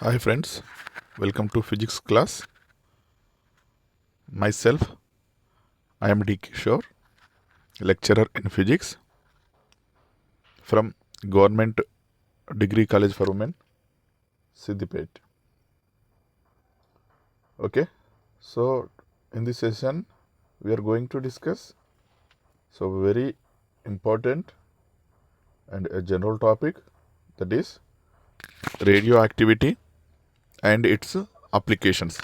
Hi friends, welcome to physics class. Myself, I am D. Kishore, lecturer in physics from Government Degree College for Women, Siddipet. Okay, so in this session we are going to discuss very important and a general topic, that is radioactivity and its applications.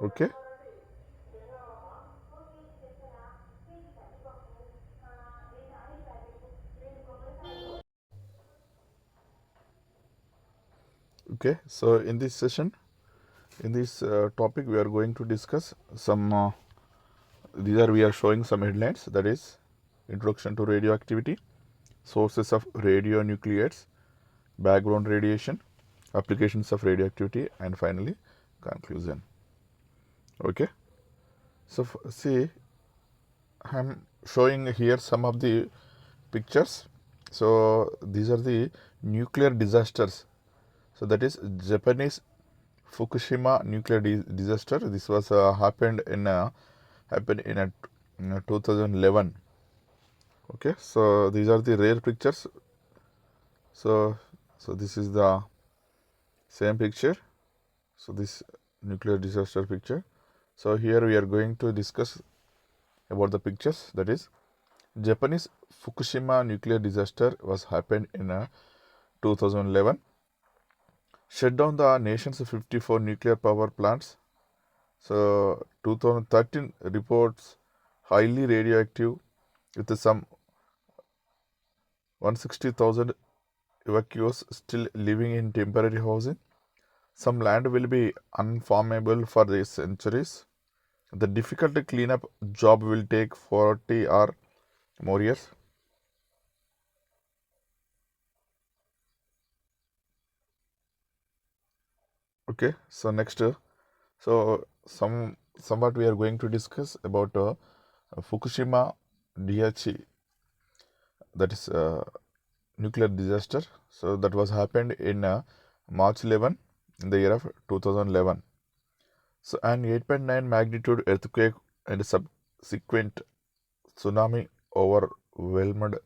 Okay. Okay, so in this session, in this topic, we are going to discuss some. We are showing some headlines, that is introduction to radioactivity, sources of radionuclides, background radiation, applications of radioactivity, and finally conclusion. Okay, so see, I'm showing here some of the pictures. So these are the nuclear disasters. So that is Japanese Fukushima nuclear disaster. This was happened in a 2011. Okay, so these are the rare pictures. So this is the same picture. So this nuclear disaster picture. So here we are going to discuss about the pictures. That is, Japanese Fukushima nuclear disaster was happened in 2011. Shut down the nation's 54 nuclear power plants. So 2013 reports highly radioactive with some 160,000 evacuees still living in temporary housing. Some land will be unfarmable for the centuries. The difficult cleanup job will take 40 or more years. Okay, so next, somewhat we are going to discuss about Fukushima DHE, that is nuclear disaster. So that was happened in March 11 in the year of 2011. So an 8.9 magnitude earthquake and subsequent tsunami overwhelmed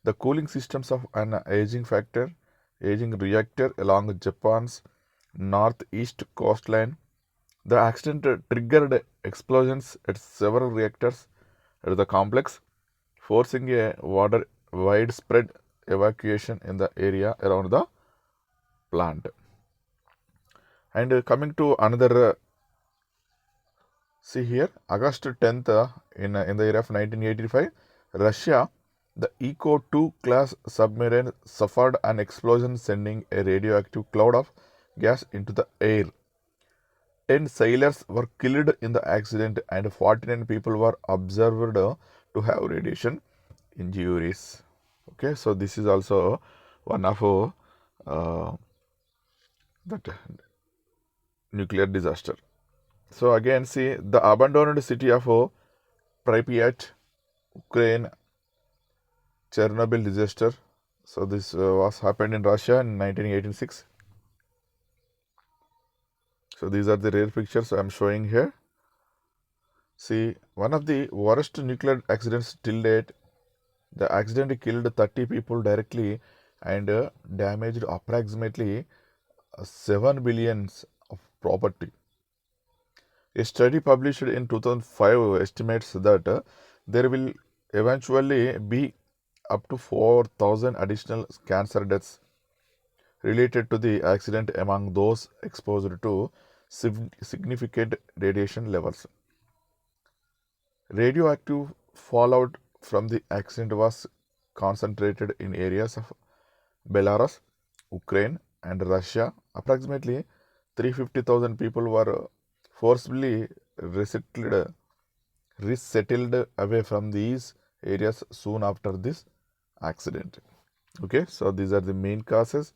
the cooling systems of an aging reactor along Japan's northeast coastline. The accident triggered explosions at several reactors at the complex, forcing a widespread evacuation in the area around the plant. And coming to another, see here, August 10th, in the year of 1985, Russia, the Eco 2 class submarine suffered an explosion, sending a radioactive cloud of gas into the air. 10 sailors were killed in the accident and 49 people were observed to have radiation injuries. Okay, so this is also one of that nuclear disaster. So again, see the abandoned city of Pripyat, Ukraine, Chernobyl disaster. So this was happened in Russia in 1986. So these are the rare pictures I am showing here. See, one of the worst nuclear accidents till date. The accident killed 30 people directly and damaged approximately 7 billion of property. A study published in 2005 estimates that there will eventually be up to 4,000 additional cancer deaths related to the accident among those exposed to significant radiation levels. Radioactive fallout from the accident was concentrated in areas of Belarus, Ukraine, and Russia. Approximately 350,000 people were forcibly resettled away from these areas soon after this accident. Okay, so these are the main causes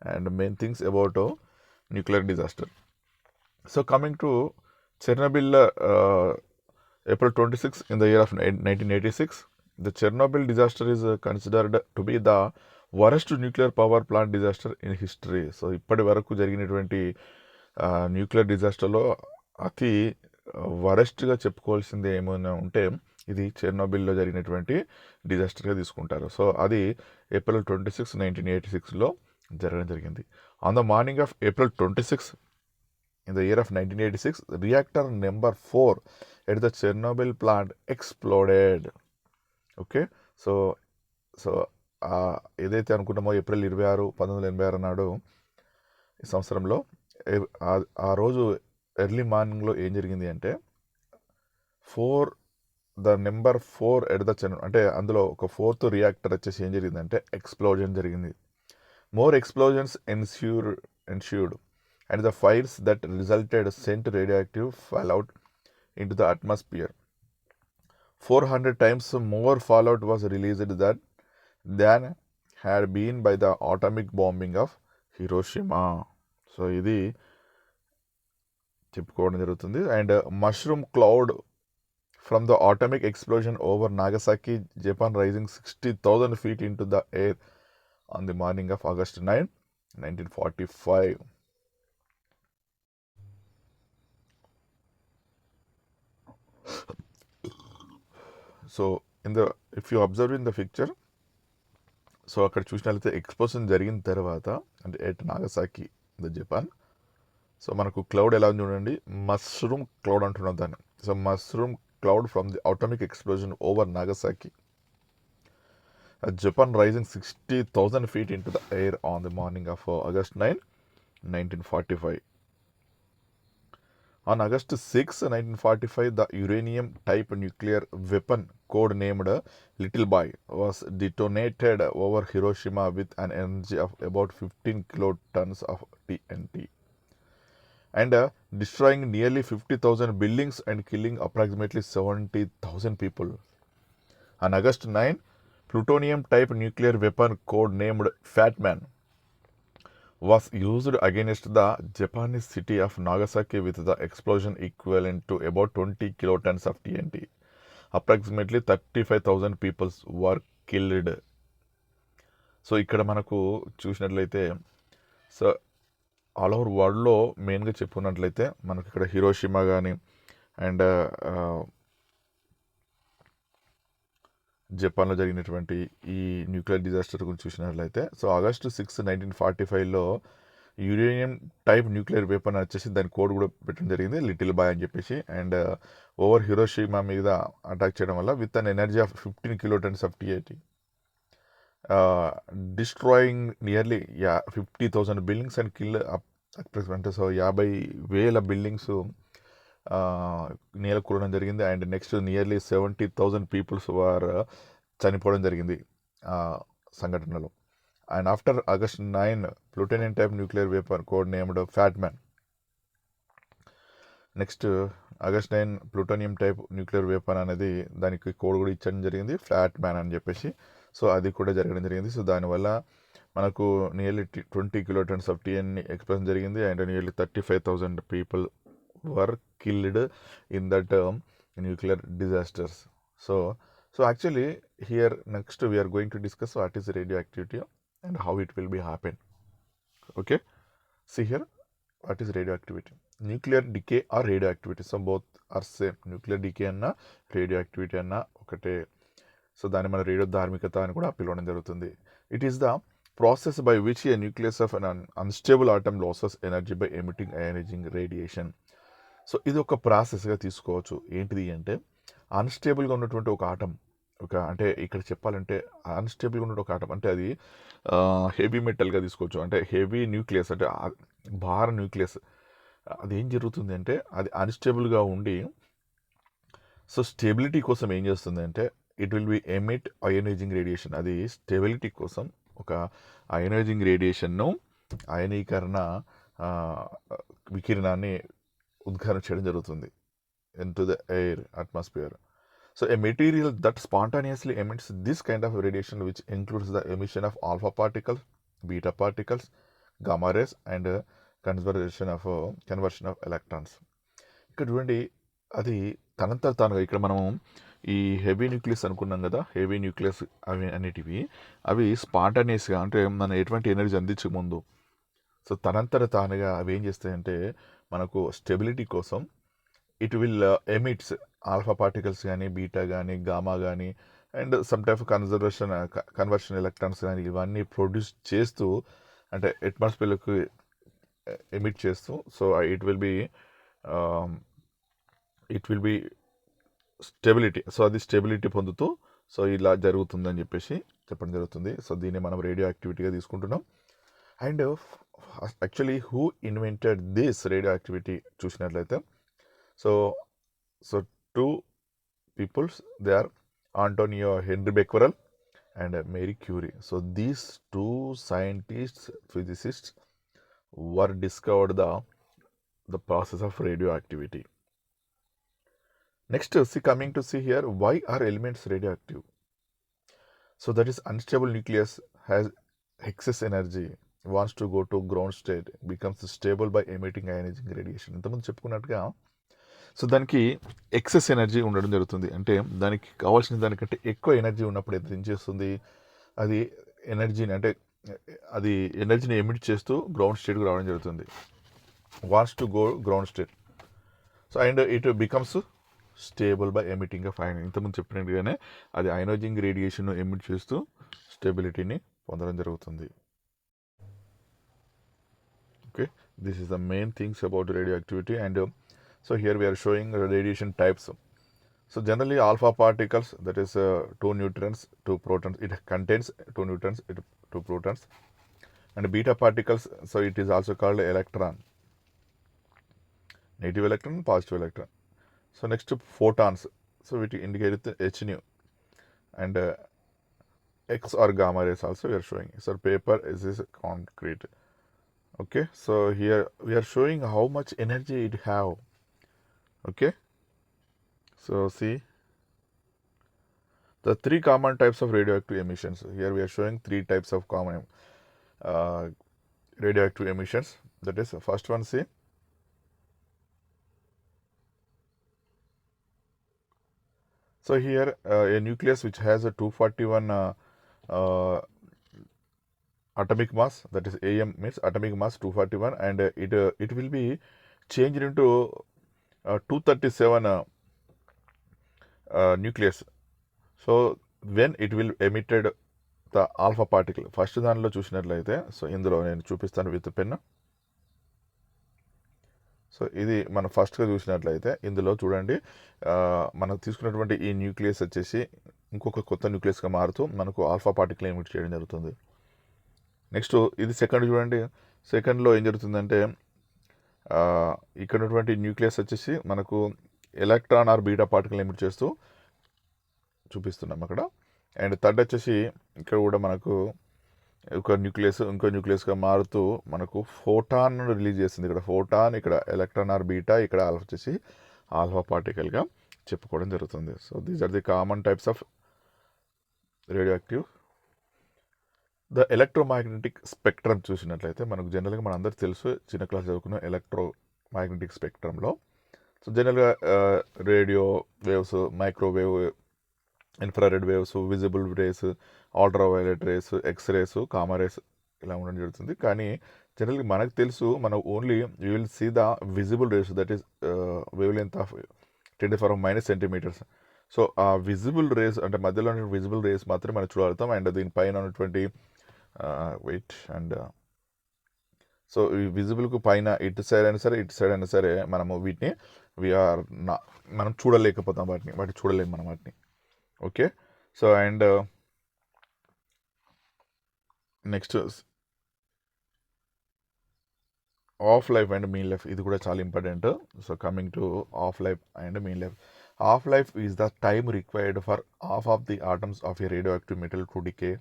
and main things about nuclear disaster. So coming to Chernobyl, April 26 in the year of 1986, the Chernobyl disaster is considered to be the worst nuclear power plant disaster in history. So ఇప్పటి వరకు జరిగినటువంటి nuclear డిజాస్టర్లో అతి వరస్ట్గా చెప్పుకోవాల్సింది ఏమైనా ఉంటే ఇది చెర్నోబిల్లో జరిగినటువంటి డిజాస్టర్గా తీసుకుంటారు. సో అది ఏప్రిల్ 26, 1986లో జరగడం జరిగింది. On the morning of April 26 in the year of 1986, reactor number 4 at the Chernobyl plant exploded. Okay, so so ఏదైతే అనుకుంటామో ఏప్రిల్ 26, 1986 నాడు ఈ సంవత్సరంలో ఆ రోజు ఎర్లీ మార్నింగ్లో ఏం జరిగింది అంటే నెంబర్ 4 ఎట్ ద అంటే అందులో ఒక 4th రియాక్టర్ వచ్చేసి ఏం జరిగిందంటే ఎక్స్ప్లోజన్ జరిగింది. More explosions ensued and the fires that resulted sent radioactive fallout into the atmosphere. 400 times more fallout was released than had been by the atomic bombing of Hiroshima. So ఇది చెప్పుకోవడం జరుగుతుంది. And mushroom cloud from the atomic explosion over Nagasaki, Japan, rising 60,000 feet into the air on the morning of August 9, 1945. So if you observe in the picture, so అక్కడ చూసినట్లయితే explosion జరిగిన తర్వాత అంటే at Nagasaki the Japan. So మనకు cloud ఎలా ఉంది చూడండి, mushroom cloud అంటున్నాం దాన్ని. So mushroom cloud from the atomic explosion over Nagasaki, Japan, rising 60,000 feet into the air on the morning of August 9, 1945. On August 6, 1945, the uranium-type nuclear weapon codenamed Little Boy was detonated over Hiroshima with an energy of about 15 kilotons of TNT. And destroying nearly 50,000 buildings and killing approximately 70,000 people. On August 9, plutonium-type nuclear weapon code-named Fat Man was used against the Japanese city of Nagasaki with the explosion equivalent to about 20 kilotons of TNT. Approximately 35,000 people were killed. So ఇక్కడ మనకు చూసినట్లయితే so all over వరల్డ్లో మెయిన్గా చెప్పుకున్నట్లయితే మనకి ఇక్కడ Hiroshima కానీ and జపాన్లో జరిగినటువంటి ఈ న్యూక్లియర్ డిజాస్టర్ గురించి చూసినట్లయితే సో August 6, 1945లో యురేనియం టైప్ న్యూక్లియర్ వెపన్ వచ్చేసి దాని కోడ్ కూడా పెట్టడం జరిగింది, లిటిల్ బాయ్ అని చెప్పేసి. అండ్ ఓవర్ హిరోషిమా మీద అటాక్ చేయడం వల్ల with an energy of 15 kilotons of TNT, destroying nearly 50,000 buildings and kill approximately so 50,000 buildings నేల కూలడం జరిగింది. అండ్ నెక్స్ట్ నియర్లీ 70,000 పీపుల్స్ చనిపోవడం జరిగింది సంఘటనలో. And after August 9, plutonium type nuclear weapon code named fat man. Next August 9 plutonium type nuclear weapon అనేది దానికి code కూడా ఇచ్చడం జరిగింది, flat man అని చెప్పేసి. సో అది కూడా జరగడం జరిగింది. సో దానివల్ల మనకు nearly 20 kilotons of TNT explosion జరిగింది. And nearly 35,000 people were killed in that nuclear disasters. So actually here next we are going to discuss what is radioactivity and how it will be happen. Okay, see here what is radioactivity, nuclear decay or radioactivity. So both are same. Nuclear decay అన్న radioactivity అన్న ఒకటే. So దాన్ని మన radio ధార్మికత అని కూడా పిలవడం జరుగుతుంది. It is the process by which a nucleus of an unstable atom loses energy by emitting ionizing radiation. So ఇది ఒక ప్రాసెస్గా తీసుకోవచ్చు. ఏంటిది అంటే అన్స్టేబుల్గా ఉన్నటువంటి ఒక ఆటం, అంటే ఇక్కడ చెప్పాలంటే అన్స్టేబుల్గా ఉన్న ఒక ఆటం అంటే అది హెవీ మెటల్గా తీసుకోవచ్చు. అంటే హెవీ న్యూక్లియస్ అంటే భార న్యూక్లియస్. అది ఏం జరుగుతుంది అంటే అది అన్స్టేబుల్గా ఉండి సో స్టెబిలిటీ కోసం ఏం చేస్తుంది అంటే it will be emit ionizing radiation. అది స్టెబిలిటీ కోసం ఒక అయోనైజింగ్ రేడియేషన్ను అయనీకరణ వికిరణాన్ని ఉద్గారం చేయడం జరుగుతుంది into the air atmosphere. So a material that spontaneously emits this kind of radiation, which includes the emission of alpha particles, beta particles, gamma rays, and conversion of electrons. ఇక్కడ చూడండి, అది తనంతట తానుగా ఇక్కడ మనము ఈ హెవీ న్యూక్లియస్ అనుకున్నాం కదా, హెవీ న్యూక్లియస్ అవి అనేటివి అవి స్పాంటేనియస్గా అంటే మనం ఎటువంటి ఎనర్జీ అందించక ముందు సో తనంతట తానుగా అవి ఏం చేస్తాయంటే మనకు స్టెబిలిటీ కోసం it will emits alpha particles కానీ బీటా కానీ గామా కానీ and some type conversion electrons కానీ ఇవన్నీ ప్రొడ్యూస్ చేస్తూ అంటే అట్మాస్ఫియర్కి ఎమిట్ చేస్తూ so it will B stability so అది స్టెబిలిటీ పొందుతూ సో ఇలా జరుగుతుందని చెప్పేసి చెప్పడం జరుగుతుంది. సో దీన్ని మనం రేడియో యాక్టివిటీగా తీసుకుంటున్నాం. And actually who invented this radioactivity చూసినట్లయితే so two peoples they are Antonio Henri Becquerel and Marie Curie. So these two scientists, physicists were discovered the process of radioactivity. Next, coming to see here, why are elements radioactive? So that is unstable nucleus has excess energy, wants to go to ground state, becomes stable by emitting ionizing radiation. ఇంతకుముందు చెప్పుకున్నట్టుగా so దానికి excess energy ఉండడం జరుగుతుంది. అంటే దానికి కావాల్సిన దానికంటే ఎక్కువ ఎనర్జీ ఉన్నప్పుడు ఏం చేస్తుంది, అది ఎనర్జీని అంటే అది ఎనర్జీని ఎమిట్ చేస్తూ గ్రౌండ్ స్టేట్కి రావడం జరుగుతుంది. Wants to go ground state. So and it becomes stable by emitting off ion. ఇంతకుముందు చెప్పినట్టుగానే అది అయనైజింగ్ రేడియేషన్ ఎమిట్ చేస్తూ స్టెబిలిటీని పొందడం జరుగుతుంది. Okay, this is the main things about radio activity. And so here we are showing radiation types. So generally alpha particles, that is 2 neutrons, 2 protons. It contains 2 neutrons, 2 protons. And beta particles, so it is also called electron. Negative electron, positive electron. So next photons, so it indicates H nu. And X or gamma rays also we are showing. So paper is concrete. Okay, so here we are showing how much energy it have. Okay, so see the 3 common types of radioactive emissions. Here we are showing 3 types of common radioactive emissions. That is, first one, see, so here a nucleus which has a 241 atomic mass, that is AM means atomic mass 241, and it will be changed into 237 nucleus. So when it will emitted the alpha particle, first దానిలో చూసినట్లయితే so ఇందులో నేను చూపిస్తాను with pen. So ఇది మనం ఫస్ట్గా చూసినట్లయితే ఇందులో చూడండి మనం తీసుకున్నటువంటి ఈ న్యూక్లియస్ వచ్చేసి ఇంకొక కొత్త న్యూక్లియస్గా మారుతూ మనకు ఆల్ఫా పార్టికల్ ఎమిట్ చేయడం జరుగుతుంది. నెక్స్ట్ ఇది సెకండ్ చూడండి, సెకండ్లో ఏం జరుగుతుందంటే ఇక్కడ ఉన్నటువంటి న్యూక్లియస్ వచ్చేసి మనకు electron or beta particle emit చేస్తూ చూపిస్తున్నాం అక్కడ. అండ్ థర్డ్ వచ్చేసి ఇక్కడ కూడా మనకు ఒక న్యూక్లియస్ ఇంకో న్యూక్లియస్గా మారుతూ మనకు ఫోటాన్ రిలీజ్ చేస్తుంది. ఇక్కడ ఫోటాన్, ఇక్కడ ఎలక్ట్రాన్ ఆర్ బీటా, ఇక్కడ ఆల్ఫా వచ్చేసి ఆల్ఫా పార్టికల్గా చెప్పుకోవడం జరుగుతుంది. So these are the common types of radioactive. The electromagnetic spectrum చూసినట్లయితే మనకు జనరల్గా మన అందరికీ తెలుసు, చిన్న క్లాస్ చదువుకున్న ఎలక్ట్రోమాగ్నెటిక్ స్పెక్ట్రమ్లో సో జనరల్గా radio waves, microwave, infrared waves, visible rays, ultraviolet rays, X-rays, gamma rays ఇలా ఉండడం జరుగుతుంది. కానీ జనరల్గా మనకు తెలుసు మనం only you will see the visible rays, that is wave length of 10⁻⁻⁻⁻ centimetres. So ఆ విజిబుల్ రేస్ అంటే మధ్యలో ఉన్న విజిబుల్ రేస్ మాత్రమే మనం చూడగలుగుతాం. అండ్ దీనిపైన ఉన్నటువంటి వెయిట్ అండ్ సో ఈ విజిబుల్కు పైన ఇటు సైడ్ అయినా సరే మనము వీటిని మనం చూడలేకపోతాం, వాటిని చూడలేము మనం వాటిని. Okay, so and next of life and mean life, ఇది కూడా చాలా important. So coming to of life and mean life. Half life is the time required for half of the atoms of a radioactive metal to decay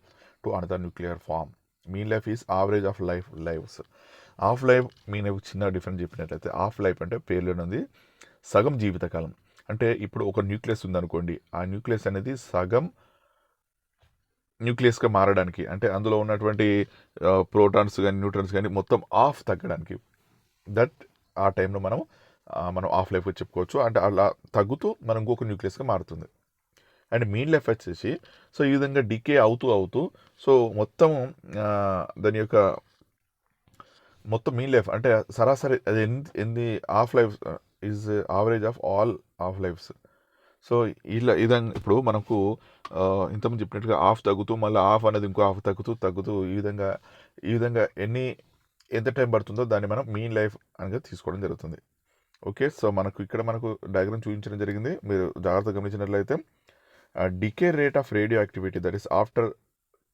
to another nuclear form. Mean life is average of lives. Half life mean చిన్న difference చెప్పినట్లయితే half life అంటే పేర్లోనే ఉంది సగం జీవితకాలం. అంటే ఇప్పుడు ఒక nucleus ఉందనుకోండి, ఆ న్యూక్లియస్ అనేది సగం న్యూక్లియస్గా మారడానికి అంటే అందులో ఉన్నటువంటి ప్రోటాన్స్ కానీ న్యూట్రాన్స్ కానీ మొత్తం ఆఫ్ తగ్గడానికి దట్ ఆ టైంలో మనం మనం హాఫ్ లైఫ్గా చెప్పుకోవచ్చు. అంటే అలా తగ్గుతూ మనం ఇంకొక న్యూక్లియస్గా మారుతుంది. అండ్ మీన్ లైఫ్ వచ్చేసి సో ఈ విధంగా డికే అవుతూ సో మొత్తం దాని యొక్క మొత్తం మీన్ లైఫ్ అంటే సరాసరి అది ఎన్ని half life is average of all half lifes. So ఇలా ఇదంగా ఇప్పుడు మనకు ఇంతకుముందు చెప్పినట్టుగా హాఫ్ తగ్గుతూ మళ్ళీ హాఫ్ అనేది ఇంకో హాఫ్ తగ్గుతూ ఈ విధంగా ఎంత టైం పడుతుందో దాన్ని మనం మీన్ లైఫ్ అనేది తీసుకోవడం జరుగుతుంది. ఓకే, సో ఇక్కడ మనకు డయాగ్రామ్ చూపించడం జరిగింది. మీరు జాగ్రత్తగా గమనించినట్లయితే decay rate of radioactivity, that is after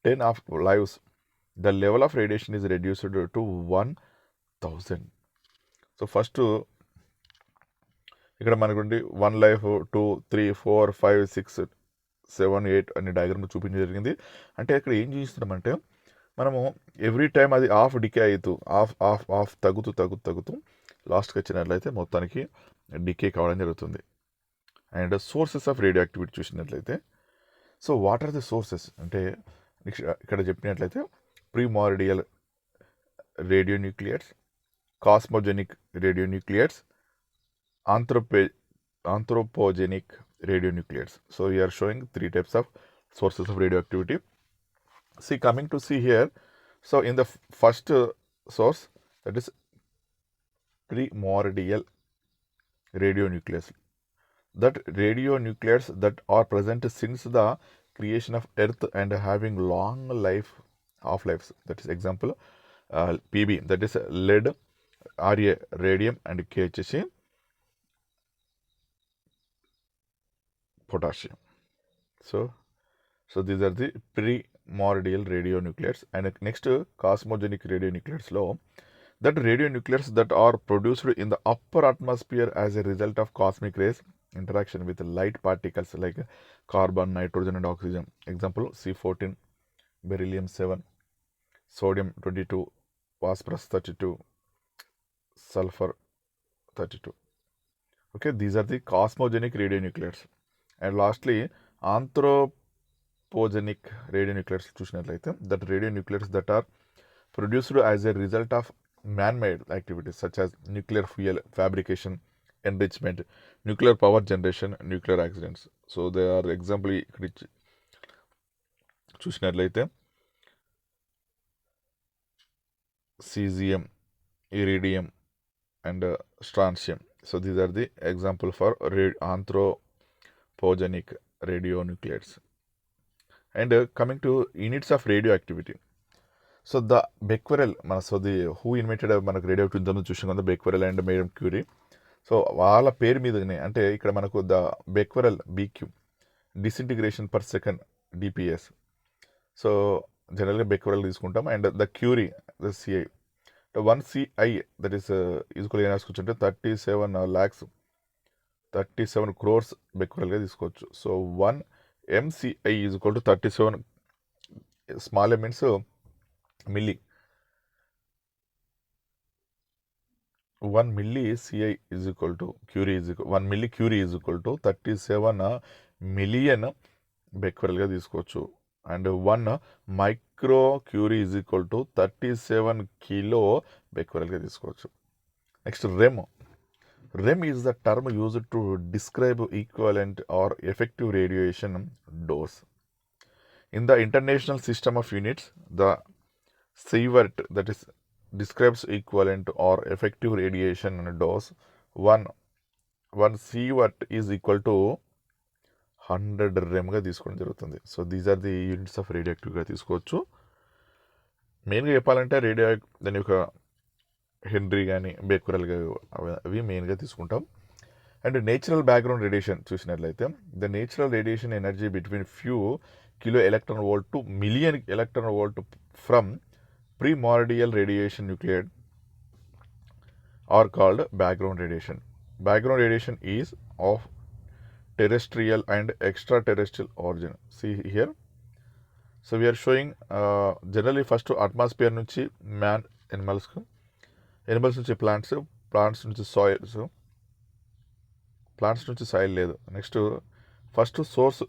10 of lives, the level of radiation is reduced to 1000. So first ఇక్కడ మనకుండి 1 లైఫ్ 2 3 4 5 6 7 8 అనే డయాగ్రామ్ చూపించడం జరిగింది. అంటే ఇక్కడ ఏం చూపిస్తున్నామంటే మనము ఎవ్రీ టైం అది హాఫ్ డికే అవుతూ హాఫ్ తగ్గుతూ లాస్ట్కి వచ్చినట్లయితే మొత్తానికి డికే కావడం జరుగుతుంది. And sources of radioactivity చూసినట్లయితే so what are the sources అంటే ఇక్కడ చెప్పినట్లయితే primordial radio nuclears, cosmogenic radio nuclears, anthropogenic radionuclides. So we are showing 3 types of sources of radioactivity. Coming to see here, so in the first source, that is primordial radionuclides, that radionuclides that are present since the creation of earth and having long half-lives, that is example PB, that is lead, Ra radium and KHC potassium. So these are the primordial radionuclides. And next cosmogenic radionuclides low, that radionuclides that are produced in the upper atmosphere as a result of cosmic rays interaction with light particles like carbon, nitrogen and oxygen. Example C14, beryllium 7, sodium 22, phosphorus 32, sulfur 32. Okay, these are the cosmogenic radionuclides. And lastly anthropogenic radionuclides చూసినట్లయితే that radionuclides that are produced as a result of man-made activities such as nuclear fuel fabrication, enrichment, nuclear power generation, nuclear accidents. So they are example చూసినట్లయితే cesium, iridium and strontium. So these are the example for anthropogenic radionuclides. And coming to units of radioactivity. So the Becquerel, who invented మనకు radioactive ఇంతకుముందు చూసాం కదా, Becquerel and madam Curie. So వాళ్ళ పేరు మీదనే అంటే ఇక్కడ మనకు the Becquerel BQ disintegration per second DPS. So జనరల్గా బెక్వెరెల్ తీసుకుంటాం. And the Curie the CI 1 CI that is equal ఏం రాసుకొచ్చు 37 crores బెక్వెరెల్గా తీసుకోవచ్చు. So 1 MCI is equal to 37, small M means milli. 1 milli CI is equal to Curie is equal 1 milli Curie is equal to 37 million becquerel గా తీసుకోవచ్చు. And 1 micro Curie is equal to 37 kilo becquerel గా తీసుకోవచ్చు. Next REM is the term used to describe equivalent or effective radiation dose. In the International System of Units, the Sievert, that is describes equivalent or effective radiation dose. 1 Sievert is equal to 100 REM గా తీసుకోవడం జరుగుతుంది. So these are the units of రేడియోయాక్టివ్గా తీసుకోవచ్చు. మెయిన్గా చెప్పాలంటే దాని యొక్క henry కానీ బెక్వెరెల్ అవి మెయిన్గా తీసుకుంటాం. అండ్ నేచురల్ బ్యాక్గ్రౌండ్ రేడియేషన్ చూసినట్లయితే the natural radiation energy between few kilo electron volt to million electron volt from primordial radiation nuclide are called background radiation. Background radiation is of terrestrial and extraterrestrial origin. See here. So we are showing generally first atmosphere నుంచి man animals నుంచి plants నుంచి soil లేదు. Next first source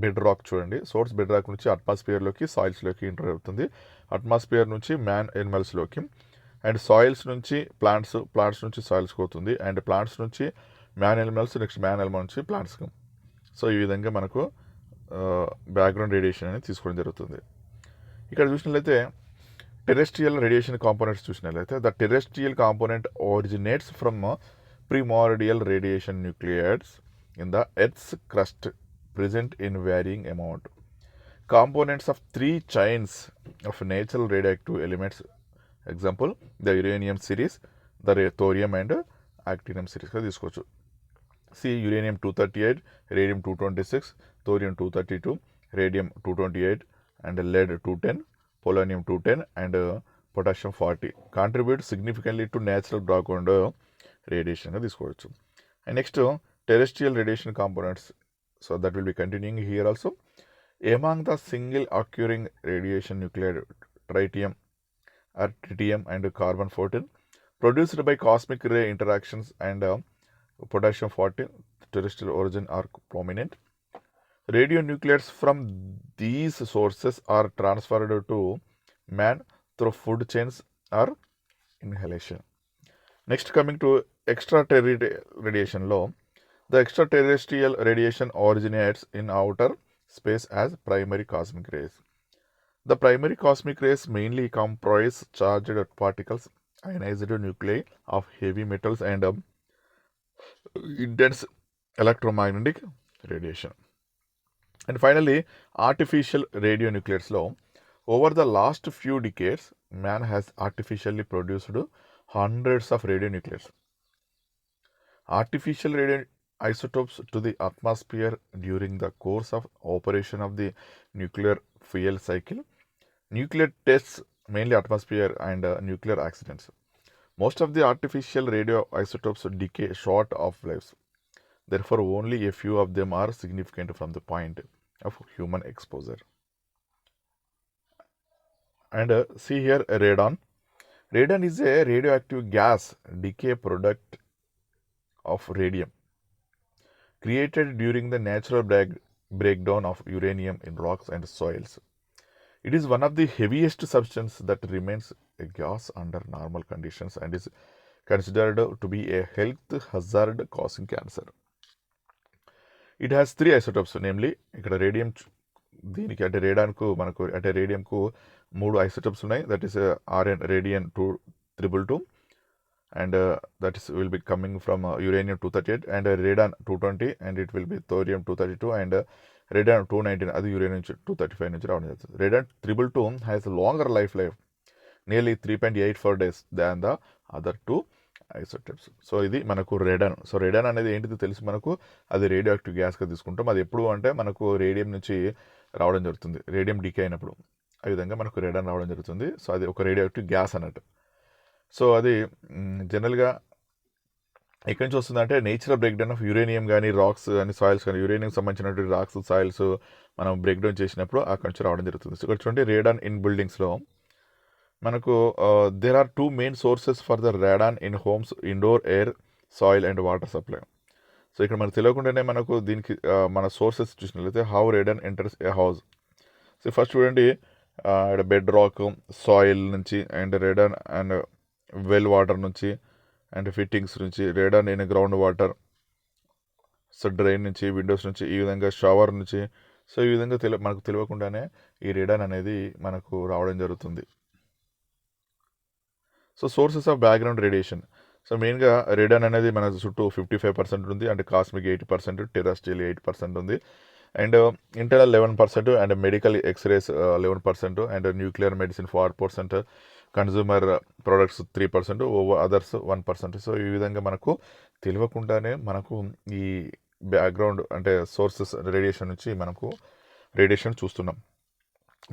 bed rock చూడండి. Source bed rock నుంచి అట్మాస్ఫియర్లోకి సాయిల్స్లోకి enter అవుతుంది. Atmosphere నుంచి man ఎనిమల్స్లోకి. And soils నుంచి plants నుంచి సాయిల్స్కి పోతుంది, అండ్ ప్లాంట్స్ నుంచి man animals, next man Animal నుంచి ప్లాంట్స్కి. సో ఈ విధంగా మనకు బ్యాక్గ్రౌండ్ రేడియేషన్ అనేది తీసుకోవడం జరుగుతుంది. ఇక్కడ చూసినట్లయితే టెరెస్ట్రియల్ రేడియేషన్ కాంపోనెంట్స్ చూసినట్లయితే the terrestrial component originates from primordial radiation nuclides in the Earth's crust present in varying amount. Components of three chains of natural radioactive elements, example the uranium series, the thorium and actinium series గా తీసుకోవచ్చు. See uranium 238, radium 226, thorium 232, radium 228 and lead 210, polonium 210 and potassium 40 contribute significantly to natural background రేడియేషన్గా తీసుకోవచ్చు. And next terrestrial radiation components, so that will be continuing here also. Among the single occurring radiation nuclear tritium or tritium and carbon 14 produced by cosmic ray interactions and potassium 14 terrestrial origin are prominent. Radionuclides from these sources are transferred to man through food chains or inhalation. Next, coming to extraterrestrial radiation law, the extraterrestrial radiation originates in outer space as primary cosmic rays. The primary cosmic rays mainly comprise charged particles, ionized nuclei of heavy metals and intense electromagnetic radiation. And finally, artificial radionuclides law. Over the last few decades, man has artificially produced hundreds of radionuclides. Artificial radioisotopes to the atmosphere during the course of operation of the nuclear fuel cycle, nuclear tests, mainly atmosphere and nuclear accidents. Most of the artificial radioisotopes decay short of lives. Therefore, only a few of them are significant from the point of human exposure. And see here radon. Radon is a radioactive gas decay product of radium created during the natural breakdown of uranium in rocks and soils. It is one of the heaviest substances that remains a gas under normal conditions and is considered to be a health hazard causing cancer. It has three isotopes, namely ఇక్కడ radium దీనికి అంటే రేడాన్కు మనకు అంటే రేడియంకు 3 isotopes ఉన్నాయి. That is RN radium 222 and that is will be coming from uranium 238 and radon 220 and it will B thorium 232 and radon 219 అది uranium 235 నుంచి రావడం జరుగుతుంది. Radon 222 has longer life nearly 3.84 days than the other 2 isotopes. So ఇది మనకు radon. So radon అనేది ఏంటిది తెలుసు మనకు, అది రేడియో యాక్టివ్ గ్యాస్గా తీసుకుంటాం. అది ఎప్పుడు అంటే మనకు రేడియం నుంచి రావడం జరుగుతుంది, రేడియం డీకే అయినప్పుడు ఆ విధంగా మనకు రేడాన్ రావడం జరుగుతుంది. సో అది ఒక రేడియో యాక్టివ్ గ్యాస్ అన్నట్టు. సో అది జనరల్గా ఎక్కడి నుంచి వస్తుంది అంటే నేచురల్ బ్రేక్డౌన్ ఆఫ్ యురేనియం కానీ రాక్స్ కానీ సాయిల్స్ కానీ యురేనియం సంబంధించినటువంటి రాక్స్ సాయిల్స్ మనం బ్రేక్డౌన్ చేసినప్పుడు అక్కడి నుంచి రావడం జరుగుతుంది. సో ఇక్కడ చూడండి రేడాన్ ఇన్ బిల్డింగ్స్లో మనకు there are 2 main sources for the radon in homes, indoor air, soil and water supply. So ఇక్కడ మనకు తెలియకుండానే మనకు దీనికి మన సోర్సెస్ చూసినట్లయితే how radon enters a house. So first చూడండి ఇక్కడ బెడ్ రాక్, సాయిల్ నుంచి and radon and well water నుంచి అండ్ ఫిట్టింగ్స్ నుంచి, radon in ground water, so drain నుంచి, విండోస్ నుంచి, ఈ విధంగా షవర్ నుంచి. సో ఈ విధంగా మనకు తెలియకుండానే ఈ రేడాన్ అనేది మనకు రావడం జరుగుతుంది. So sources of background radiation. So మెయిన్గా రేడాన్ అనేది మన చుట్టూ 55% ఉంది, అంటే కాస్మిక్ 80%, టెరెస్ట్రియల్ 8% ఉంది, and internal 11%, and medical X-rays 11%, and nuclear medicine 4%, consumer products 3%, over others 1%. సో ఈ విధంగా మనకు తెలియకుండానే మనకు ఈ బ్యాక్గ్రౌండ్ అంటే సోర్సెస్ రేడియేషన్ నుంచి మనకు రేడియేషన్ చూస్తున్నాం.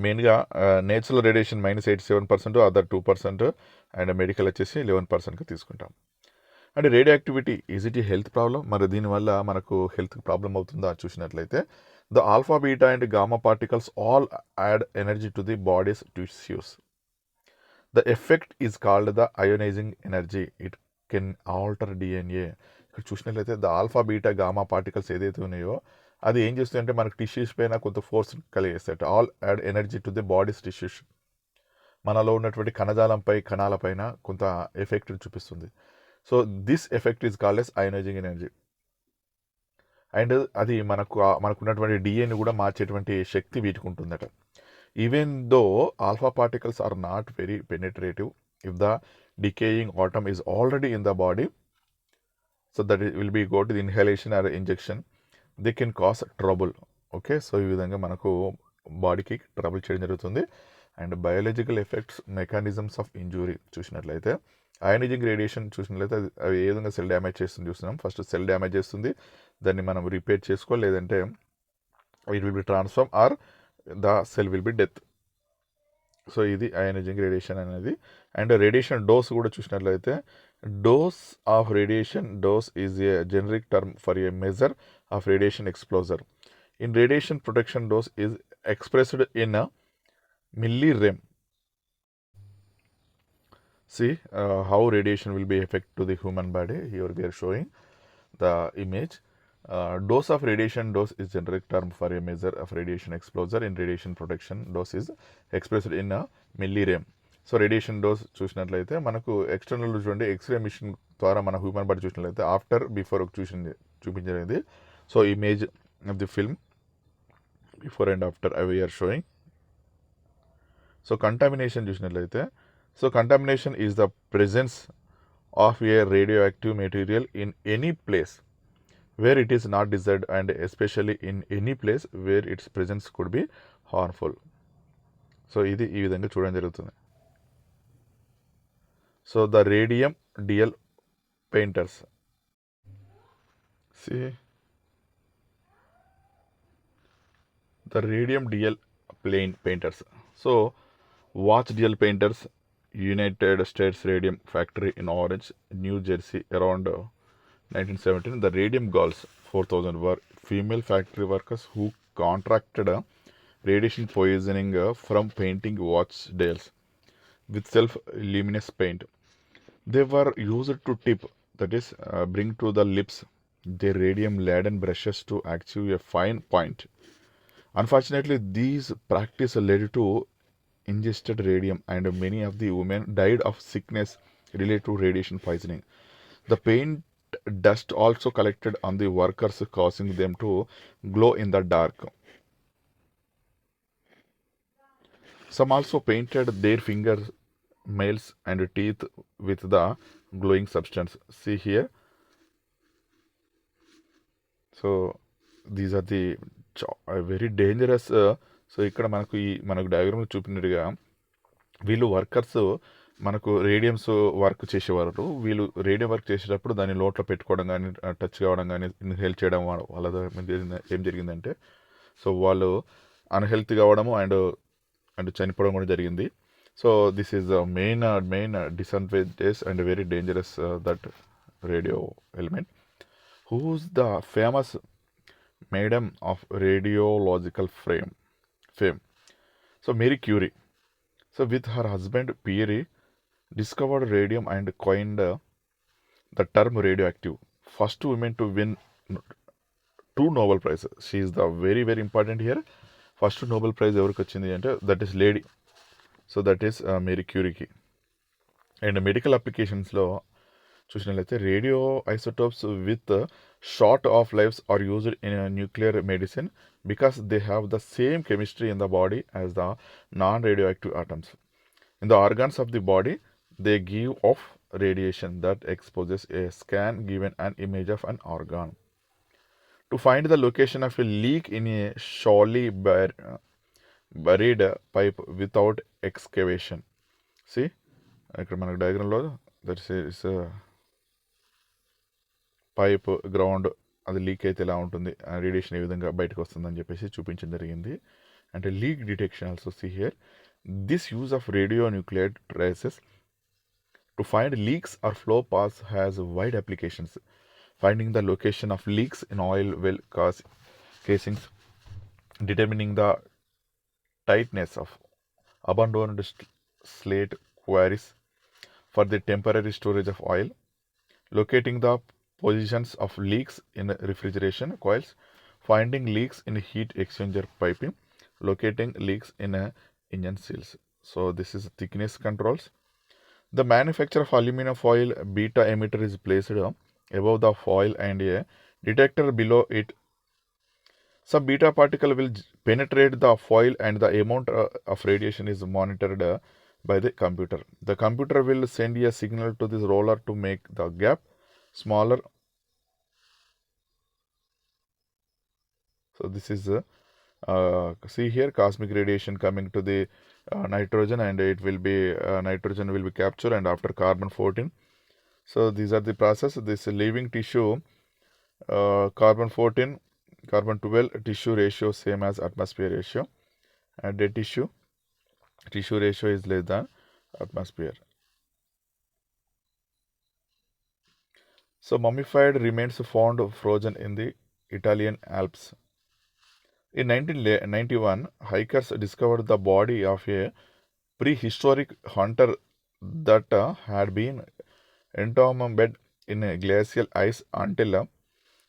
మెయిన్గా natural radiation -87%, other 2%, and medical వచ్చేసి 11%గా తీసుకుంటాం. అంటే రేడియో యాక్టివిటీ ఈజ్ ఇట్ ఈ హెల్త్ ప్రాబ్లం, మరి దీనివల్ల మనకు హెల్త్ ప్రాబ్లం అవుతుందా చూసినట్లయితే the alpha beta and gamma particles all add energy to the bodies tissues. The effect is called the ionizing energy. It can alter DNA. ఇక్కడ చూసినట్లయితే the alpha beta gamma particles ఏదైతే ఉన్నాయో అది ఏం చేస్తుందంటే మనకు టిష్యూస్ పైన కొంత force కలిగేస్తాయి. All add energy to the bodies tissues. మనలో ఉన్నటువంటి కణజాలంపై కణాలపైన కొంత ఎఫెక్ట్ చూపిస్తుంది. So this effect is called as ionising energy. And అది మనకున్నటువంటి డిఎన్ఏని కూడా మార్చేటువంటి శక్తి వీటికి ఉంటుందట. Even though alpha particles are not very penetrative, if the decaying atom is already in the body, so that it will be go to the inhalation or injection, they can cause trouble. Okay, so ఈ విధంగా మనకు బాడీకి trouble చేయడం జరుగుతుంది. And biological effects, mechanisms of injury చూసినట్లయితే, ionising radiation చూసినట్లయితే అవి ఏ విధంగా సెల్ డ్యామేజ్ చేస్తుంది చూస్తున్నాం. ఫస్ట్ సెల్ డ్యామేజ్ చేస్తుంది, దాన్ని మనం రిపేర్ చేసుకో, లేదంటే it will be transform or the cell will be death. So ఇది అయోనైజింగ్ రేడియేషన్ అనేది. అండ్ రేడియేషన్ డోస్ కూడా చూసినట్లయితే, dose of radiation dose is a generic term for a measure of radiation exposure. In radiation protection dose is expressed in millirem. See how radiation will be effect to the human body. Here we are showing the image. Dose of radiation dose is generic term for a measure of radiation exposure in radiation protection. Dose is expressed in a millirem. So radiation dose చూసినట్లయితే మనకు external చూడండి, x ray machine ద్వారా మన human body చూసినట్లయితే after before చూపించేది. So image of the film before and after అవి are showing. So contamination చూసినట్లయితే, so contamination is the presence of A radio active material in any place where it is not desired and especially in any place where it's presence could be harmful. So ఇది ఈ విధంగా చూడడం జరుగుతుంది. So the radium DL painters, see the radium DL painters. So watch DL painters, United States Radium Factory in Orange, New Jersey, around 1917. The radium girls, 4,000, were female factory workers who contracted radiation poisoning from painting watch dials with self-luminous paint. They were used to tip, that is, bring to the lips their radium-laden brushes to achieve a fine point. Unfortunately, these practice led to ingested radium, and many of the women died of sickness related to radiation poisoning. The paint dust also collected on the workers, causing them to glow in the dark. Some also painted their fingers, nails, and teeth with the glowing substance. See here. So these are the very dangerous. So ఇక్కడ మనకు డయాగ్రామ్లో చూపినట్టుగా వీళ్ళు workers మనకు రేడియమ్స్ work చేసేవారు. వీళ్ళు radium work చేసేటప్పుడు దాన్ని లోట్లో పెట్టుకోవడం కానీ, టచ్ కావడం కానీ, ఇన్హేల్ చేయడం వాళ్ళ ఏం జరిగిందంటే, సో వాళ్ళు అన్హెల్తీ కావడము అండ్ చనిపోవడం కూడా జరిగింది. So this is main disadvantage and very dangerous that radio element. Whose the famous madam of radiological fame. So Marie Curie. So with her husband Pierre, discovered radium and coined the term radioactive. First woman to win 2 Nobel Prizes. She is the very very important here. First Nobel Prize ఎవరికి వచ్చింది అంటే, that is lady. So that is Marie Curie కి. And medical అప్లికేషన్స్లో చూసినట్లయితే, radio isotopes with short of lives are used in a nuclear medicine because they have the same chemistry in the body as the non-radioactive atoms. In the organs of the body, they give off radiation that exposes a scan given an image of an organ. To find the location of a leak in a shallowly buried pipe without excavation. See, ఇక్కడ మనకు డయాగ్రామ్లో that is pipe ground, అది leak అయితే ఎలా ఉంటుంది, radiation ఏ విధంగా బయటకు వస్తుందని చెప్పేసి చూపించడం జరిగింది. అంటే leak detection also. See here, this use of radio nuclear traces to find leaks or flow pass has wide applications. Finding the location of leaks in oil well casings, determining the tightness of abandoned slate quarries for the temporary storage of oil, locating the positions of leaks in refrigeration coils, finding leaks in heat exchanger piping, locating leaks in engine seals. So this is thickness controls. The manufacture of aluminum foil beta emitter is placed above the foil and a detector below it. Some beta particle will penetrate the foil and the amount of radiation is monitored by the computer. The computer will send a signal to this roller to make the gap smaller. So this is see here cosmic radiation coming to the nitrogen, and it will be nitrogen will be captured and after carbon 14. So these are the process. This living tissue carbon 14, carbon 12 tissue ratio same as atmosphere ratio, and dead tissue ratio is less than atmosphere. So mummified remains found frozen in the Italian Alps. In 1991, hikers discovered the body of a prehistoric hunter that had been entombed in glacial ice until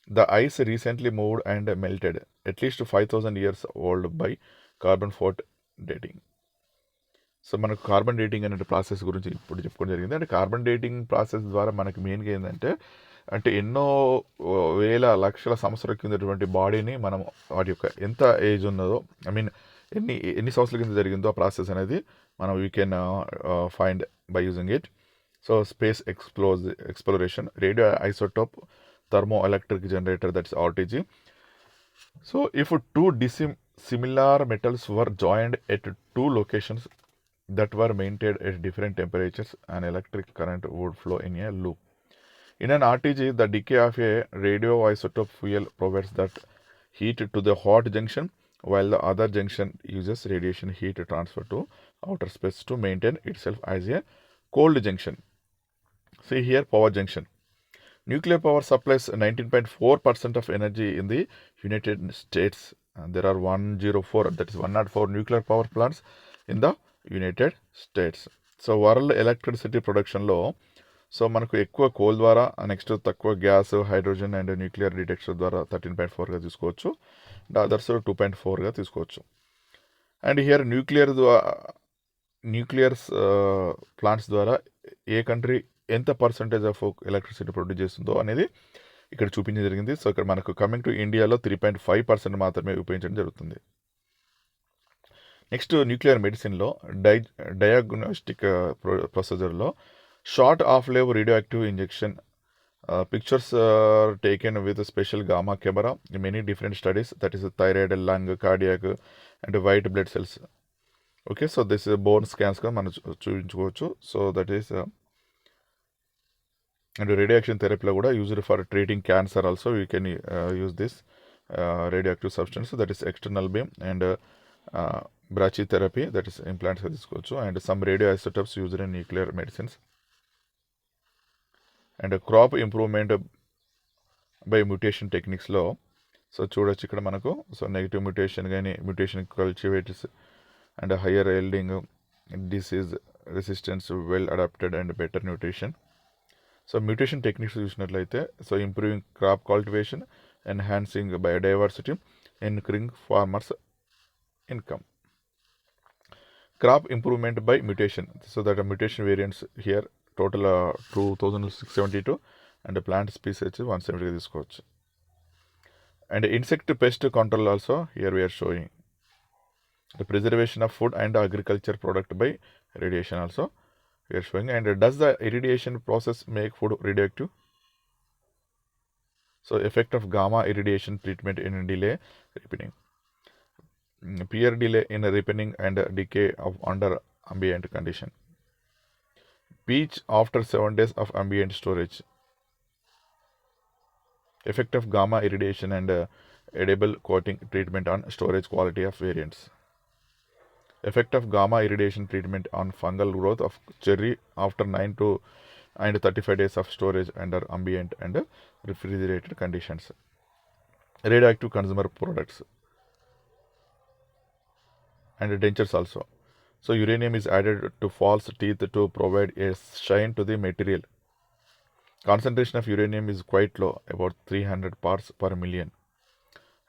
the ice recently moved and melted, at least 5,000 years old by carbon 14 dating. So మనకు carbon dating అనే process గురించి ఇప్పుడు చెప్పుకోవడం జరిగింది. అంటే carbon dating process ద్వారా మనకి మెయిన్గా ఏంటంటే అంటే ఎన్నో వేల లక్షల సంవత్సరాల కిందటువంటి బాడీని మనం వాటి యొక్క ఎంత ఏజ్ ఉన్నదో ఎన్ని సంవత్సరాల కింద జరిగిందో ఆ ప్రాసెస్ అనేది మనం we can find by using it. So space exploration, radio isotope thermo electric generator, that's RTG. So if two similar metals were joined at two locations that were maintained at different temperatures, an electric current would flow in a loop. In an RTG, the decay of a radioisotope fuel provides that heat to the hot junction, while the other junction uses radiation heat transfer to outer space to maintain itself as a cold junction. See here, power junction. Nuclear power supplies 19.4% of energy in the United States. There are 104, that is 104 nuclear power plants in the United States. So world electricity ప్రొడక్షన్లో so మనకు ఎక్కువ coal ద్వారా, next తక్కువ gas, hydrogen and nuclear detector ద్వారా 13.4గా తీసుకోవచ్చు, and others 2.4గా తీసుకోవచ్చు. And here న్యూక్లియర్స్ plants ద్వారా ఏ కంట్రీ ఎంత పర్సంటేజ్ ఆఫ్ ఎలక్ట్రిసిటీ ప్రొడ్యూస్ చేస్తుందో అనేది ఇక్కడ చూపించడం జరిగింది. సో ఇక్కడ మనకు కమింగ్ టు ఇండియాలో 3.5% మాత్రమే ఉపయోగించడం జరుగుతుంది. నెక్స్ట్ న్యూక్లియర్ మెడిసిన్లో డయాగ్నోస్టిక్ ప్రొసీజర్లో short of live radioactive injection pictures taken with special gamma camera many different studies, that is thyroid, lung, cardiac and white blood cells. Okay, so this bone స్కాన్స్గా మనం చూపించుకోవచ్చు. So that is and radiation థెరపీలో కూడా used for treating cancer also you can use this radioactive substance, that is external beam and brachytherapy, that is implants తీసుకోవచ్చు, and some radioisotopes used in nuclear medicines. And crop improvement by mutation టెక్నిక్స్లో so చూడొచ్చు ఇక్కడ మనకు. So negative mutation కానీ mutation cultivates and higher yielding, disease resistance, well adapted and better nutrition. So mutation techniques చూసినట్లయితే so improving crop cultivation, enhancing biodiversity, increasing farmers income. Crop improvement by mutation, so that are mutation variants here total 2672 and plant species 170 తీసుకోవచ్చు. And insect pest control also here we are showing. The preservation of food and agriculture product by radiation also we are showing. And does the irradiation process make food radioactive? So effect of gamma irradiation treatment in delay ripening, peer delay in ripening and decay of under ambient condition, peach after 7 days of ambient storage, effect of gamma irradiation and edible coating treatment on storage quality of variants, effect of gamma irradiation treatment on fungal growth of cherry after 9 to 35 days of storage under ambient and refrigerated conditions, radioactive consumer products and dentures also. So uranium is added to false teeth to provide a shine to the material. Concentration of uranium is quite low, about 300 parts per million.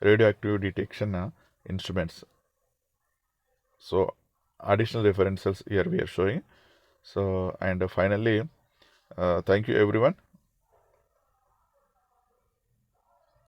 Radioactive detection instruments. So additional referentials here we are showing. So, and finally, thank you everyone.